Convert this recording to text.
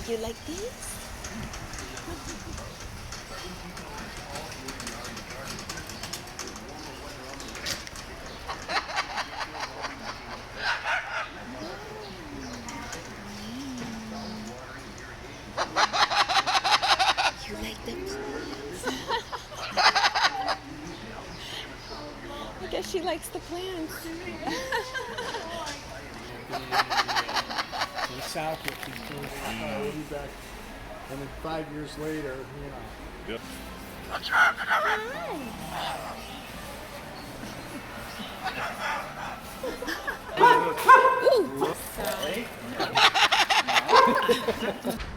You like this? You like them? I guess she likes the plants. South with these things. We'll be back. And then 5 years later, you know. Yep. Ooh.